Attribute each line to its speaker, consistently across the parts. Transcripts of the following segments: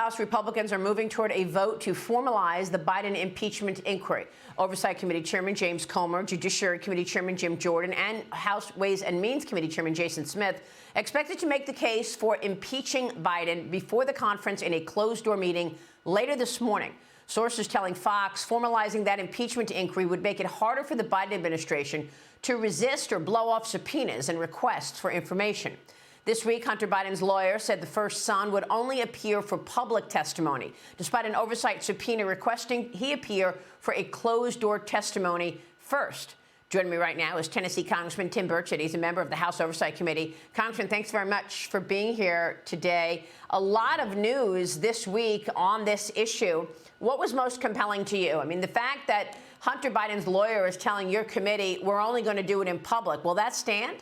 Speaker 1: House Republicans are moving toward a vote to formalize the Biden impeachment inquiry. Oversight Committee Chairman James Comer, Judiciary Committee Chairman Jim Jordan, and House Ways and Means Committee Chairman Jason Smith expected to make the case for impeaching Biden before the conference in a closed-door meeting later this morning. Sources telling Fox formalizing that impeachment inquiry would make it harder for the Biden administration to resist or blow off subpoenas and requests for information. This week, Hunter Biden's lawyer said the first son would only appear for public testimony, despite an oversight subpoena requesting he appear for a closed-door testimony first. Joining me right now is Tennessee Congressman Tim Burchett. He's a member of the House Oversight Committee. Congressman, thanks very much for being here today. A lot of news this week on this issue. What was most compelling to you? I mean, the fact that Hunter Biden's lawyer is telling your committee we're only going to do it in public, will that stand?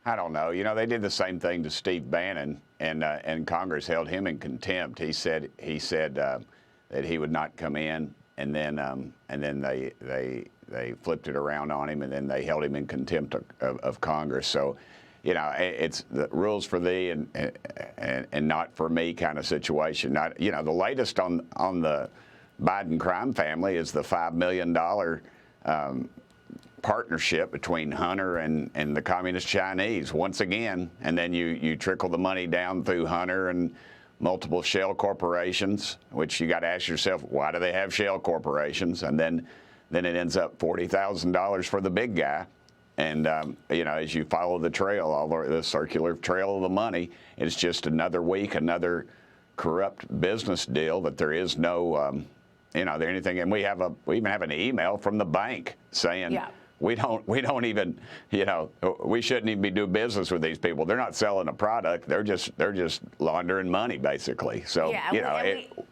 Speaker 2: I don't know. You know, they did the same thing to Steve Bannon, and Congress held him in contempt. He said that he would not come in, and then they flipped it around on him, and then they held him in contempt of Congress. So, you know, it's the rules for thee and not for me kind of situation. Not, you know, the latest on the Biden crime family is the $5 million partnership between Hunter and the Communist Chinese once again, and then you trickle the money down through Hunter and multiple shell corporations, which you got to ask yourself, why do they have shell corporations? And then it ends up $40,000 for the big guy. And you know, as you follow the trail, all the circular trail of the money, it's just another week, another corrupt business deal that there is no, you know, anything. And we even have an email from the bank saying, yeah, we don't even, you know, we shouldn't even be doing business with these people. They're not selling a product. They're just laundering money, basically. So, yeah, you know.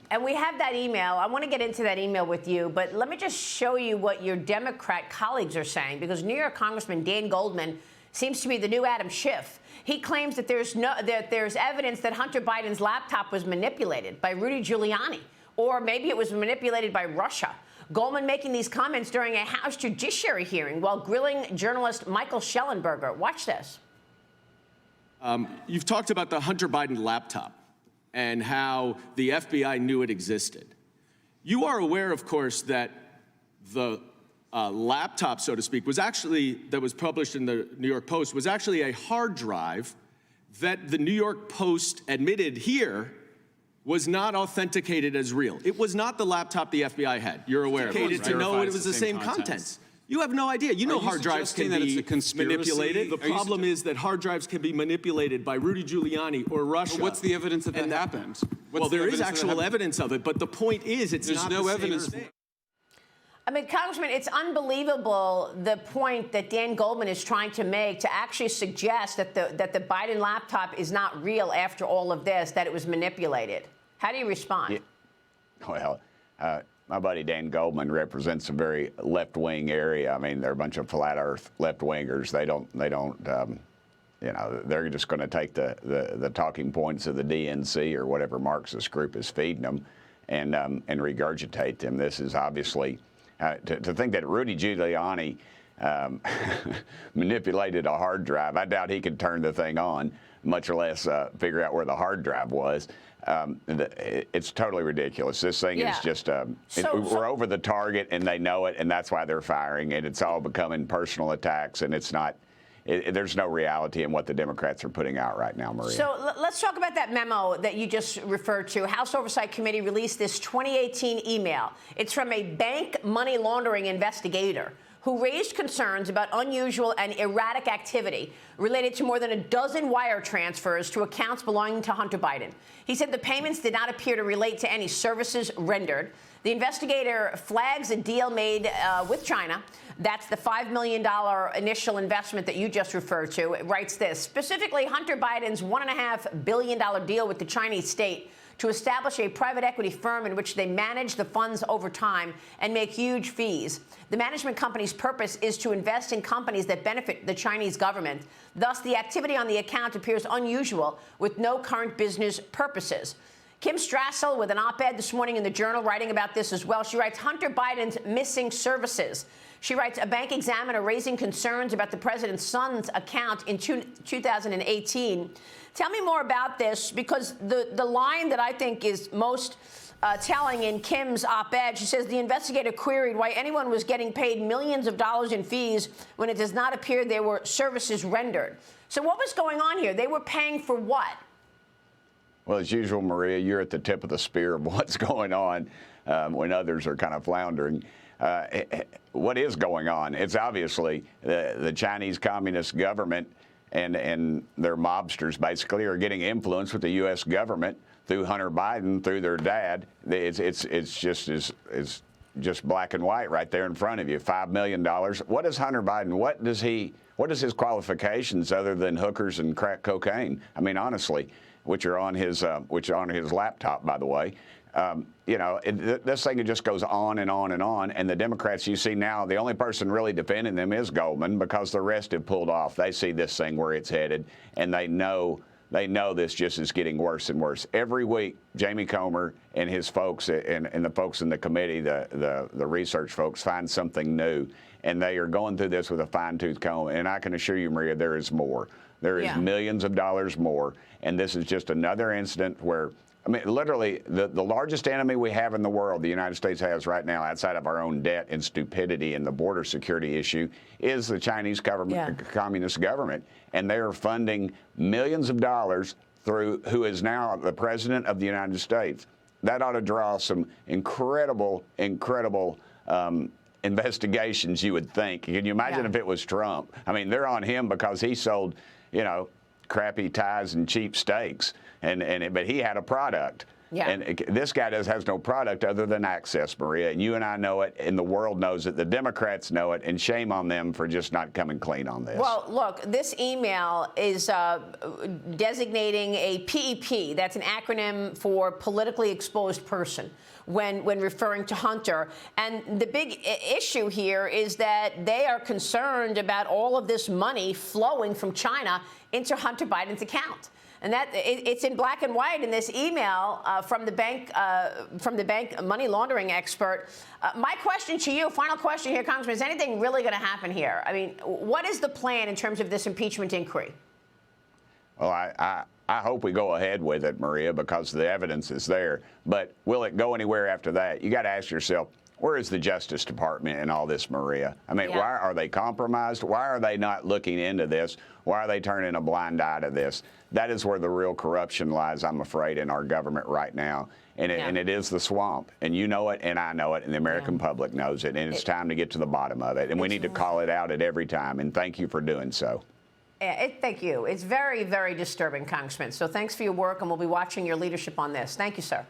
Speaker 1: And we have that email. I want to get into that email with you, but let me just show you what your Democrat colleagues are saying, because New York Congressman Dan Goldman seems to be the new Adam Schiff. He claims that there's evidence that Hunter Biden's laptop was manipulated by Rudy Giuliani, or maybe it was manipulated by Russia. Goldman making these comments during a House Judiciary hearing while grilling journalist Michael Schellenberger. Watch this.
Speaker 3: You've talked about the Hunter Biden laptop and how the FBI knew it existed. You are aware, of course, that the laptop, so to speak, that was published in the New York Post was actually a hard drive that the New York Post admitted here was not authenticated as real. It was not the laptop the FBI had. You're aware of it, right? To know it was the same contents. You have no idea. You know hard drives can be manipulated. The problem is that hard drives can be manipulated by Rudy Giuliani or Russia.
Speaker 4: Well, what's the evidence that that happened?
Speaker 3: Well, there is actual evidence of it, but the point is there's not no evidence.
Speaker 1: I mean, Congressman, it's unbelievable the point that Dan Goldman is trying to make to actually suggest that the Biden laptop is not real after all of this, that it was manipulated. How do you respond?
Speaker 2: Yeah. Well, my buddy Dan Goldman represents a very left-wing area. I mean, they're a bunch of flat Earth left-wingers. They don't. You know, they're just going to take the talking points of the DNC or whatever Marxist group is feeding them, and regurgitate them. This is obviously to think that Rudy Giuliani manipulated a hard drive. I doubt he could turn the thing on, much less figure out where the hard drive was. It's totally ridiculous. This thing is just, we're over the target, and they know it, and that's why they're firing it. It's all becoming personal attacks, and it's not, there's no reality in what the Democrats are putting out right now, Maria.
Speaker 1: So let's talk about that memo that you just referred to. House Oversight Committee released this 2018 email. It's from a bank money laundering investigator who raised concerns about unusual and erratic activity related to more than a dozen wire transfers to accounts belonging to Hunter Biden. He said the payments did not appear to relate to any services rendered. The investigator flags a deal made with China. That's the $5 million initial investment that you just referred to. It writes this: specifically, Hunter Biden's $1.5 billion deal with the Chinese state to establish a private equity firm in which they manage the funds over time and make huge fees. The management company's purpose is to invest in companies that benefit the Chinese government. Thus, the activity on the account appears unusual with no current business purposes. Kim Strassel with an op-ed this morning in the Journal writing about this as well. She writes, Hunter Biden's missing services. She writes, a bank examiner raising concerns about the president's son's account in 2018. Tell me more about this, because the line that I think is most telling in Kim's op-ed, she says the investigator queried why anyone was getting paid millions of dollars in fees when it does not appear there were services rendered. So what was going on here? They were paying for what?
Speaker 2: Well, as usual, Maria, you're at the tip of the spear of what's going on when others are kind of floundering. What is going on? It's obviously the Chinese Communist government and their mobsters basically are getting influence with the U.S. government through Hunter Biden, through their dad. It's just black and white right there in front of you. $5 million. What is Hunter Biden? What is his qualifications other than hookers and crack cocaine? I mean, honestly, which are on his laptop, by the way. This thing just goes on and on and on. And the Democrats, you see now, the only person really defending them is Goldman, because the rest have pulled off. They see this thing where it's headed, and they know this just is getting worse and worse. Every week, Jamie Comer and his folks and the folks in the committee, the research folks, find something new. And they are going through this with a fine-tooth comb. And I can assure you, Maria, there is more. There is millions of dollars more. And this is just another incident where, I mean, literally, the largest enemy we have in the world, the United States has right now, outside of our own debt and stupidity and the border security issue, is the Chinese government, communist government. And they are funding millions of dollars through who is now the president of the United States. That ought to draw some incredible investigations, you would think. Can you imagine if it was Trump? I mean, they're on him because he sold, crappy ties and cheap steaks, but he had a product. Yeah. And this guy has no product other than access, Maria. And you and I know it, and the world knows it. The Democrats know it, and shame on them for just not coming clean on this.
Speaker 1: Well, look, this email is designating a PEP. That's an acronym for politically exposed person when referring to Hunter. And the big issue here is that they are concerned about all of this money flowing from China into Hunter Biden's account. And that it's in black and white in this email from the bank money laundering expert. My question to you, final question here, Congressman, is anything really going to happen here? I mean, what is the plan in terms of this impeachment inquiry?
Speaker 2: Well, I hope we go ahead with it, Maria, because the evidence is there. But will it go anywhere after that? You got to ask yourself, where is the Justice Department in all this, Maria? I mean, why are they compromised? Why are they not looking into this? Why are they turning a blind eye to this? That is where the real corruption lies, I'm afraid, in our government right now. And it is the swamp. And you know it, and I know it, and the American public knows it. And it's time to get to the bottom of it. And we need to call it out at every time. And thank you for doing so.
Speaker 1: Thank you. It's very, very disturbing, Congressman. So thanks for your work, and we'll be watching your leadership on this. Thank you, sir.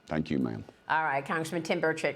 Speaker 2: Thank you, ma'am.
Speaker 1: All right, Congressman Tim Burchett.